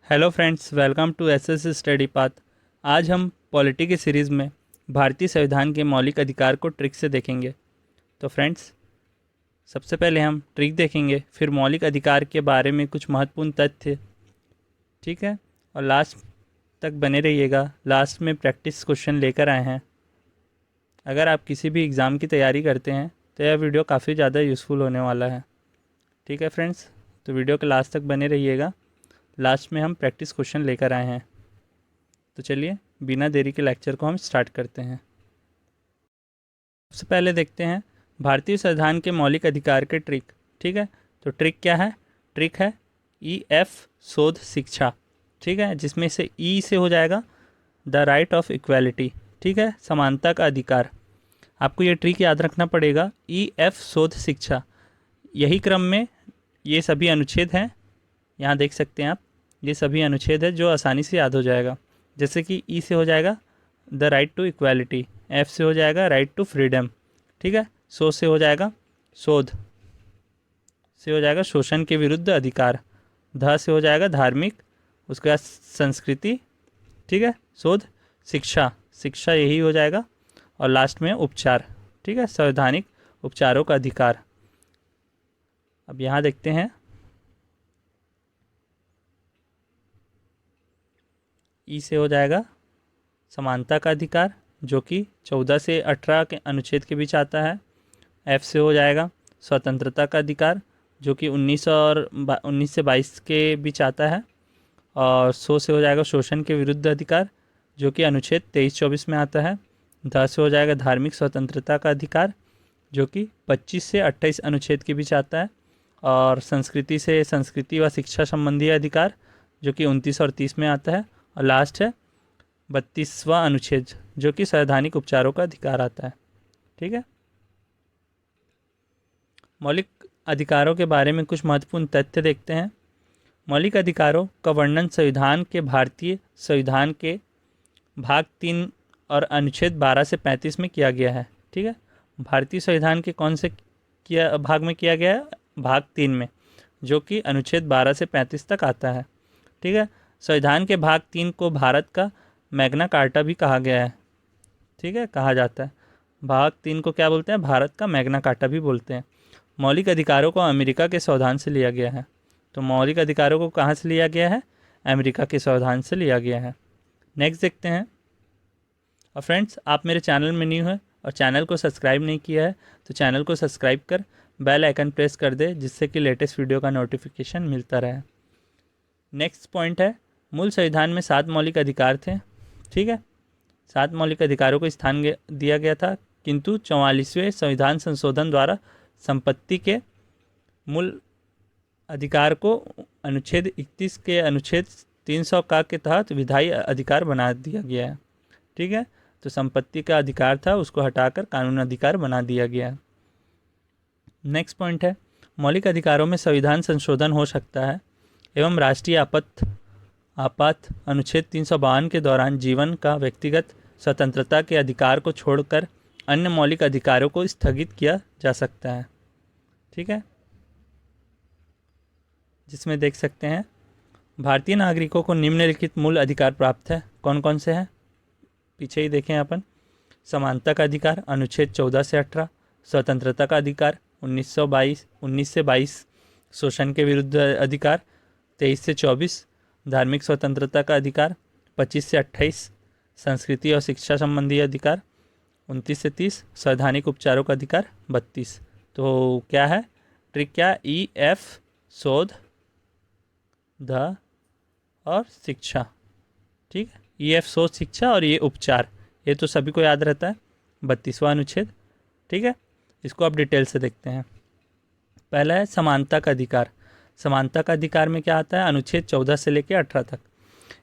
Hello friends, welcome to SS study path. आज हम polity की सीरीज़ में भारतीय संविधान के मौलिक अधिकार को ट्रिक से देखेंगे। तो फ्रेंड्स, सबसे पहले हम ट्रिक देखेंगे, फिर मौलिक अधिकार के बारे में कुछ महत्वपूर्ण तथ्य, ठीक है। और लास्ट तक बने रहिएगा। लास्ट में प्रैक्टिस क्वेश्चन लेकर आए हैं। अगर आप किसी भी एग्ज़ाम की तैयारी करते हैं तो यह वीडियो काफ़ी ज़्यादा यूज़फुल होने वाला है, ठीक है फ्रेंड्स। तो वीडियो के लास्ट तक बने रहिएगा। लास्ट में हम प्रैक्टिस क्वेश्चन लेकर आए हैं। तो चलिए बिना देरी के लेक्चर को हम स्टार्ट करते हैं। सबसे पहले देखते हैं भारतीय संविधान के मौलिक अधिकार के ट्रिक, ठीक है। तो ट्रिक क्या है? ट्रिक है EF शोध शिक्षा, ठीक है, जिसमें से ई से हो जाएगा द राइट ऑफ इक्वालिटी, ठीक है, समानता का अधिकार। आपको ये ट्रिक याद रखना पड़ेगा, EF शोध शिक्षा। यही क्रम में ये सभी अनुच्छेद हैं, यहाँ देख सकते हैं आप, ये सभी अनुच्छेद है जो आसानी से याद हो जाएगा। जैसे कि ई से हो जाएगा the right to equality, F से हो जाएगा राइट टू फ्रीडम, ठीक है, शोध से हो जाएगा शोध से हो जाएगा शोषण के विरुद्ध अधिकार, ध से हो जाएगा धार्मिक, उसके बाद संस्कृति, ठीक है, शोध शिक्षा, शिक्षा यही हो जाएगा, और लास्ट में उपचार, ठीक है, संवैधानिक उपचारों का अधिकार। अब यहाँ देखते हैं ई से हो जाएगा समानता का अधिकार, जो कि 14 से 18 के अनुच्छेद के बीच आता है। एफ से हो जाएगा स्वतंत्रता का अधिकार, जो कि 19 से 22 के बीच आता है। और सो से हो जाएगा शोषण के विरुद्ध अधिकार, जो कि अनुच्छेद 23-24 में आता है। ध से हो जाएगा धार्मिक स्वतंत्रता का अधिकार, जो कि 25 से 28 अनुच्छेद के बीच आता है। और संस्कृति व शिक्षा संबंधी अधिकार, जो कि 29 और 30 में आता है। और लास्ट है 32वां अनुच्छेद, जो कि संवैधानिक उपचारों का अधिकार आता है, ठीक है। मौलिक अधिकारों के बारे में कुछ महत्वपूर्ण तथ्य देखते हैं। मौलिक अधिकारों का वर्णन संविधान के भारतीय संविधान के भाग 3 और अनुच्छेद 12 से 35 में किया गया है, ठीक है। भारतीय संविधान के कौन से भाग में किया गया है? भाग 3 में, जो कि अनुच्छेद 12 से 35 तक आता है, ठीक है। संविधान के भाग 3 को भारत का मैग्ना कार्टा भी कहा गया है, ठीक है, कहा जाता है। भाग 3 को क्या बोलते हैं? भारत का मैग्ना कार्टा भी बोलते हैं। मौलिक अधिकारों को अमेरिका के संविधान से लिया गया है। तो मौलिक अधिकारों को कहाँ से लिया गया है? अमेरिका के संविधान से लिया गया है। नेक्स्ट देखते हैं। और फ्रेंड्स, आप मेरे चैनल में न्यू है और चैनल को सब्सक्राइब नहीं किया है तो चैनल को सब्सक्राइब कर बेल आइकन प्रेस कर दे, जिससे कि लेटेस्ट वीडियो का नोटिफिकेशन मिलता रहे। नेक्स्ट पॉइंट है, मूल संविधान में 7 मौलिक अधिकार थे, ठीक है। 7 मौलिक अधिकारों को स्थान दिया गया था, किंतु 44वें संविधान संशोधन द्वारा संपत्ति के मूल अधिकार को अनुच्छेद 31 के अनुच्छेद 300 का के तहत विधायी अधिकार बना दिया गया है, ठीक है। तो संपत्ति का अधिकार था, उसको हटाकर कानून अधिकार बना दिया गया है। नेक्स्ट पॉइंट है, मौलिक अधिकारों में संविधान संशोधन हो सकता है एवं राष्ट्रीय आपात अनुच्छेद 352 के दौरान जीवन का व्यक्तिगत स्वतंत्रता के अधिकार को छोड़कर अन्य मौलिक अधिकारों को स्थगित किया जा सकता है, ठीक है। जिसमें देख सकते हैं भारतीय नागरिकों को निम्नलिखित मूल अधिकार प्राप्त है। कौन कौन से हैं? पीछे ही देखें अपन। समानता का अधिकार अनुच्छेद 14 से 18, स्वतंत्रता का अधिकार 19 से 22, शोषण के विरुद्ध अधिकार 23 से 24, धार्मिक स्वतंत्रता का अधिकार 25 से 28, संस्कृति और शिक्षा संबंधी अधिकार 29 से 30, संवैधानिक उपचारों का अधिकार 32। तो क्या है ट्रिक? क्या? EF शोध, ध और शिक्षा, ठीक है। EF शोध शिक्षा और ये उपचार, ये तो सभी को याद रहता है। 32वां अनुच्छेद, ठीक है। इसको आप डिटेल से देखते हैं। पहला है समानता का अधिकार। समानता का अधिकार में क्या आता है? अनुच्छेद 14 से लेकर 18 तक।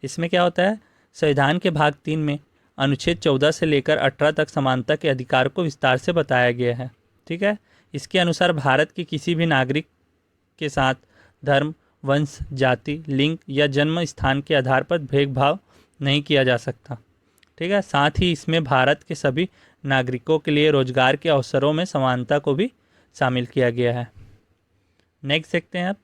इसमें क्या होता है? संविधान के भाग 3 में अनुच्छेद 14 से लेकर 18 तक समानता के अधिकार को विस्तार से बताया गया है, ठीक है। इसके अनुसार भारत के किसी भी नागरिक के साथ धर्म, वंश, जाति, लिंग या जन्म स्थान के आधार पर भेदभाव नहीं किया जा सकता, ठीक है। साथ ही इसमें भारत के सभी नागरिकों के लिए रोजगार के अवसरों में समानता को भी शामिल किया गया है। नेक्स्ट देखते हैं आप।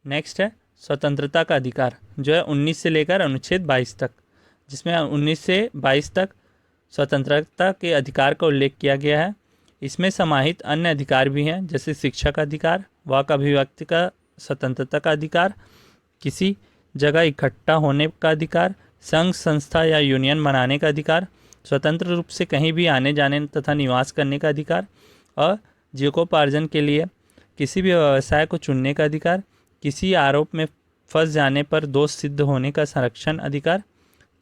नेक्स्ट है स्वतंत्रता का अधिकार जो है 19 से लेकर अनुच्छेद 22 तक, जिसमें 19 से 22 तक स्वतंत्रता के अधिकार का उल्लेख किया गया है। इसमें समाहित अन्य अधिकार भी हैं, जैसे शिक्षा का अधिकार, वाक अभिव्यक्ति का स्वतंत्रता का अधिकार, किसी जगह इकट्ठा होने का अधिकार, संघ संस्था या यूनियन बनाने का अधिकार, स्वतंत्र रूप से कहीं भी आने जाने तथा निवास करने का अधिकार, और जीविकोपार्जन के लिए किसी भी व्यवसाय को चुनने का अधिकार, किसी आरोप में फंस जाने पर दोष सिद्ध होने का संरक्षण अधिकार,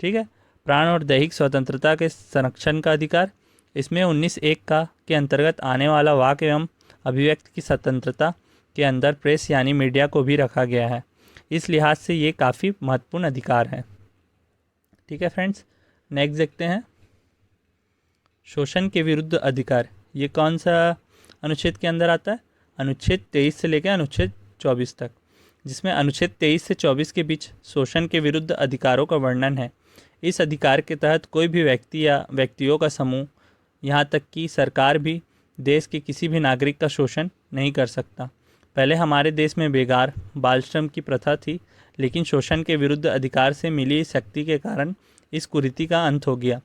ठीक है, प्राण और दैहिक स्वतंत्रता के संरक्षण का अधिकार। इसमें 19(1) का के अंतर्गत आने वाला वाक एवं अभिव्यक्ति की स्वतंत्रता के अंदर प्रेस यानी मीडिया को भी रखा गया है। इस लिहाज से ये काफ़ी महत्वपूर्ण अधिकार है। ठीक है फ्रेंड्स, नेक्स्ट देखते हैं शोषण के विरुद्ध अधिकार। ये कौन सा अनुच्छेद के अंदर आता है? अनुच्छेद 23 से लेकर अनुच्छेद 24 तक, जिसमें अनुच्छेद 23 से 24 के बीच शोषण के विरुद्ध अधिकारों का वर्णन है। इस अधिकार के तहत कोई भी व्यक्ति या व्यक्तियों का समूह, यहाँ तक कि सरकार भी देश के किसी भी नागरिक का शोषण नहीं कर सकता। पहले हमारे देश में बेगार बाल श्रम की प्रथा थी, लेकिन शोषण के विरुद्ध अधिकार से मिली शक्ति के कारण इस कुरीति का अंत हो गया।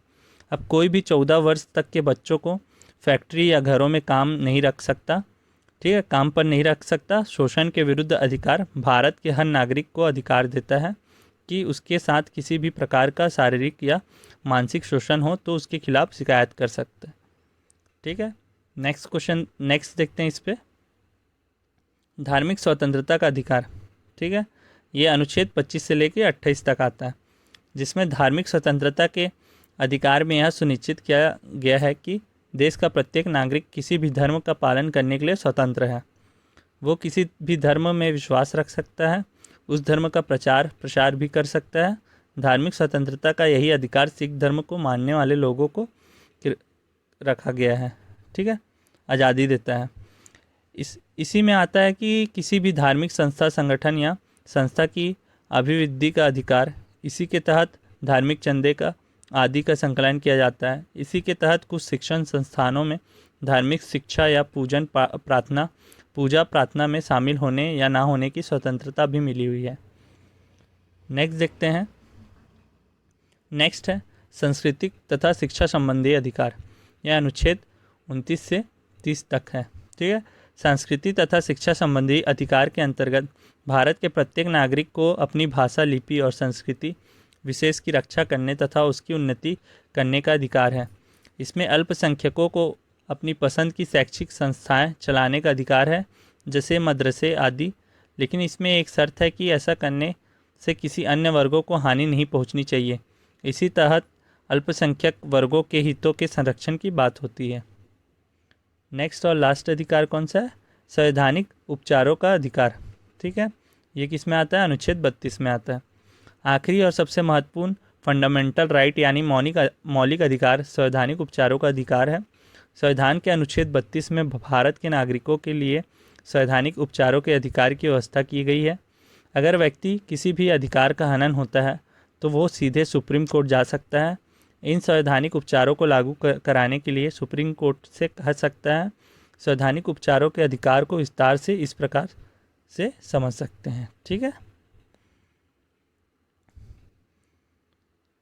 अब कोई भी 14 वर्ष तक के बच्चों को फैक्ट्री या घरों में काम नहीं रख सकता, ठीक है, काम पर नहीं रख सकता। शोषण के विरुद्ध अधिकार भारत के हर नागरिक को अधिकार देता है कि उसके साथ किसी भी प्रकार का शारीरिक या मानसिक शोषण हो तो उसके खिलाफ शिकायत कर सकते हैं। ठीक है, नेक्स्ट क्वेश्चन, नेक्स्ट देखते हैं इस पे। धार्मिक स्वतंत्रता का अधिकार, ठीक है, ये अनुच्छेद 25 से लेकर 28 तक आता है, जिसमें धार्मिक स्वतंत्रता के अधिकार में यह सुनिश्चित किया गया है कि देश का प्रत्येक नागरिक किसी भी धर्म का पालन करने के लिए स्वतंत्र है। वो किसी भी धर्म में विश्वास रख सकता है, उस धर्म का प्रचार प्रसार भी कर सकता है। धार्मिक स्वतंत्रता का यही अधिकार सिख धर्म को मानने वाले लोगों को रखा गया है, ठीक है, आज़ादी देता है। इसी में आता है कि किसी भी धार्मिक संस्था, संगठन या संस्था की अभिवृद्धि का अधिकार। इसी के तहत धार्मिक चंदे का आदि का संकलन किया जाता है। इसी के तहत कुछ शिक्षण संस्थानों में धार्मिक शिक्षा या पूजा प्रार्थना में शामिल होने या ना होने की स्वतंत्रता भी मिली हुई है। नेक्स्ट देखते हैं, नेक्स्ट है सांस्कृतिक तथा शिक्षा संबंधी अधिकार। यह अनुच्छेद 29 से 30 तक है, ठीक है। संस्कृति तथा शिक्षा संबंधी अधिकार के अंतर्गत भारत के प्रत्येक नागरिक को अपनी भाषा, लिपि और संस्कृति विशेष की रक्षा करने तथा उसकी उन्नति करने का अधिकार है। इसमें अल्पसंख्यकों को अपनी पसंद की शैक्षिक संस्थाएं चलाने का अधिकार है, जैसे मदरसे आदि, लेकिन इसमें एक शर्त है कि ऐसा करने से किसी अन्य वर्गों को हानि नहीं पहुंचनी चाहिए। इसी तहत अल्पसंख्यक वर्गों के हितों के संरक्षण की बात होती है। नेक्स्ट और लास्ट अधिकार कौन सा है? संवैधानिक उपचारों का अधिकार, ठीक है। ये किस में आता है? अनुच्छेद 32 में आता है। आखिरी और सबसे महत्वपूर्ण फंडामेंटल राइट यानी मौलिक अधिकार संवैधानिक उपचारों का अधिकार है। संविधान के अनुच्छेद 32 में भारत के नागरिकों के लिए संवैधानिक उपचारों के अधिकार की व्यवस्था की गई है। अगर व्यक्ति किसी भी अधिकार का हनन होता है तो वो सीधे सुप्रीम कोर्ट जा सकता है। इन संवैधानिक उपचारों को लागू कराने के लिए सुप्रीम कोर्ट से कह सकता है। संवैधानिक उपचारों के अधिकार को विस्तार से इस प्रकार से समझ सकते हैं, ठीक है।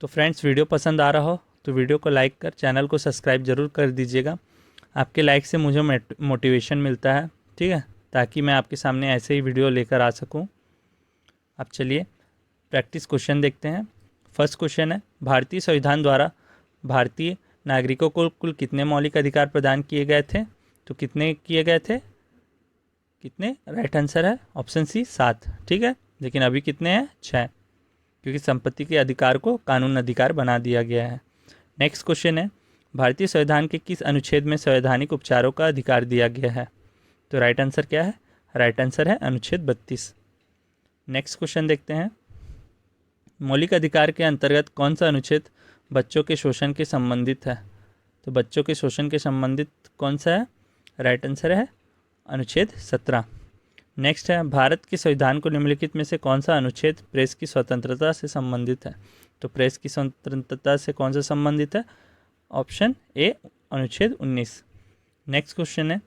तो फ्रेंड्स, वीडियो पसंद आ रहा हो तो वीडियो को लाइक कर चैनल को सब्सक्राइब ज़रूर कर दीजिएगा। आपके लाइक से मुझे मोटिवेशन मिलता है, ठीक है, ताकि मैं आपके सामने ऐसे ही वीडियो लेकर आ सकूं। अब चलिए प्रैक्टिस क्वेश्चन देखते हैं। फर्स्ट क्वेश्चन है, भारतीय संविधान द्वारा भारतीय नागरिकों को कुल कितने मौलिक अधिकार प्रदान किए गए थे? तो कितने किए गए थे? कितने? राइट आंसर है ऑप्शन सी 7, ठीक है। लेकिन अभी कितने हैं? 6, क्योंकि संपत्ति के अधिकार को कानून अधिकार बना दिया गया है। नेक्स्ट क्वेश्चन है, भारतीय संविधान के किस अनुच्छेद में संवैधानिक उपचारों का अधिकार दिया गया है? तो राइट आंसर क्या है? राइट आंसर है अनुच्छेद 32। नेक्स्ट क्वेश्चन देखते हैं, मौलिक अधिकार के अंतर्गत कौन सा अनुच्छेद बच्चों के शोषण के संबंधित है? तो बच्चों के शोषण के संबंधित कौन सा है? राइट आंसर है अनुच्छेद 17। नेक्स्ट है, भारत के संविधान को निम्नलिखित में से कौन सा अनुच्छेद प्रेस की स्वतंत्रता से संबंधित है? तो प्रेस की स्वतंत्रता से कौन सा संबंधित है? ऑप्शन ए अनुच्छेद 19। नेक्स्ट क्वेश्चन है,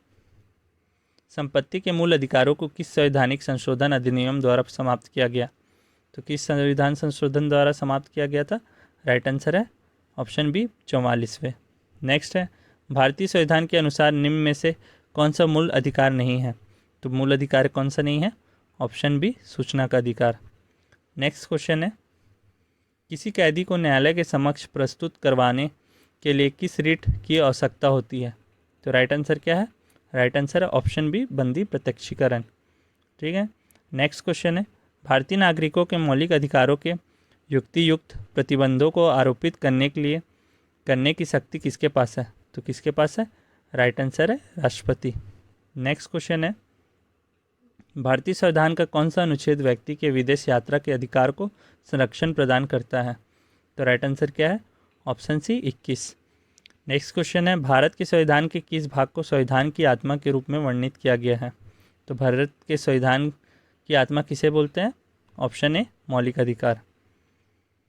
संपत्ति के मूल अधिकारों को किस संवैधानिक संशोधन अधिनियम द्वारा समाप्त किया गया? तो किस संविधान संशोधन द्वारा समाप्त किया गया था? राइट आंसर है ऑप्शन बी 44वें। नेक्स्ट है, भारतीय संविधान के अनुसार निम्न में से कौन सा मूल अधिकार नहीं है? तो मूल अधिकार कौन सा नहीं है? ऑप्शन बी सूचना का अधिकार। नेक्स्ट क्वेश्चन है, किसी कैदी को न्यायालय के समक्ष प्रस्तुत करवाने के लिए किस रिट की आवश्यकता होती है? तो राइट आंसर क्या है? राइट आंसर है ऑप्शन बी बंदी प्रत्यक्षीकरण। ठीक है। नेक्स्ट क्वेश्चन है, भारतीय नागरिकों के मौलिक अधिकारों के युक्तियुक्त प्रतिबंधों को आरोपित करने की शक्ति किसके पास है? तो किसके पास है? राइट आंसर है राष्ट्रपति। नेक्स्ट क्वेश्चन है, भारतीय संविधान का कौन सा अनुच्छेद व्यक्ति के विदेश यात्रा के अधिकार को संरक्षण प्रदान करता है? तो राइट आंसर क्या है? Option C 21। नेक्स्ट क्वेश्चन है, भारत के संविधान के किस भाग को संविधान की आत्मा के रूप में वर्णित किया गया है? तो भारत के संविधान की आत्मा किसे बोलते हैं? ऑप्शन ए मौलिक अधिकार।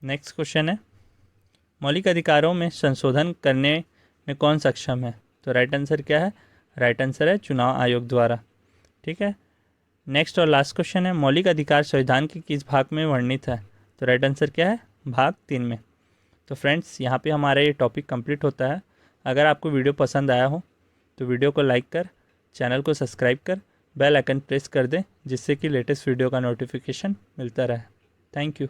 नेक्स्ट क्वेश्चन है, मौलिक अधिकारों में संशोधन करने में कौन सक्षम है? तो राइट आंसर क्या है? राइट आंसर है चुनाव आयोग द्वारा। ठीक है। नेक्स्ट और लास्ट क्वेश्चन है, मौलिक अधिकार संविधान के किस भाग में वर्णित है? तो राइट आंसर क्या है? भाग 3 में। तो फ्रेंड्स, यहाँ पे हमारा ये टॉपिक कंप्लीट होता है। अगर आपको वीडियो पसंद आया हो तो वीडियो को लाइक कर, चैनल को सब्सक्राइब कर, बेल आइकन प्रेस कर दें, जिससे कि लेटेस्ट वीडियो का नोटिफिकेशन मिलता रहे। Thank you.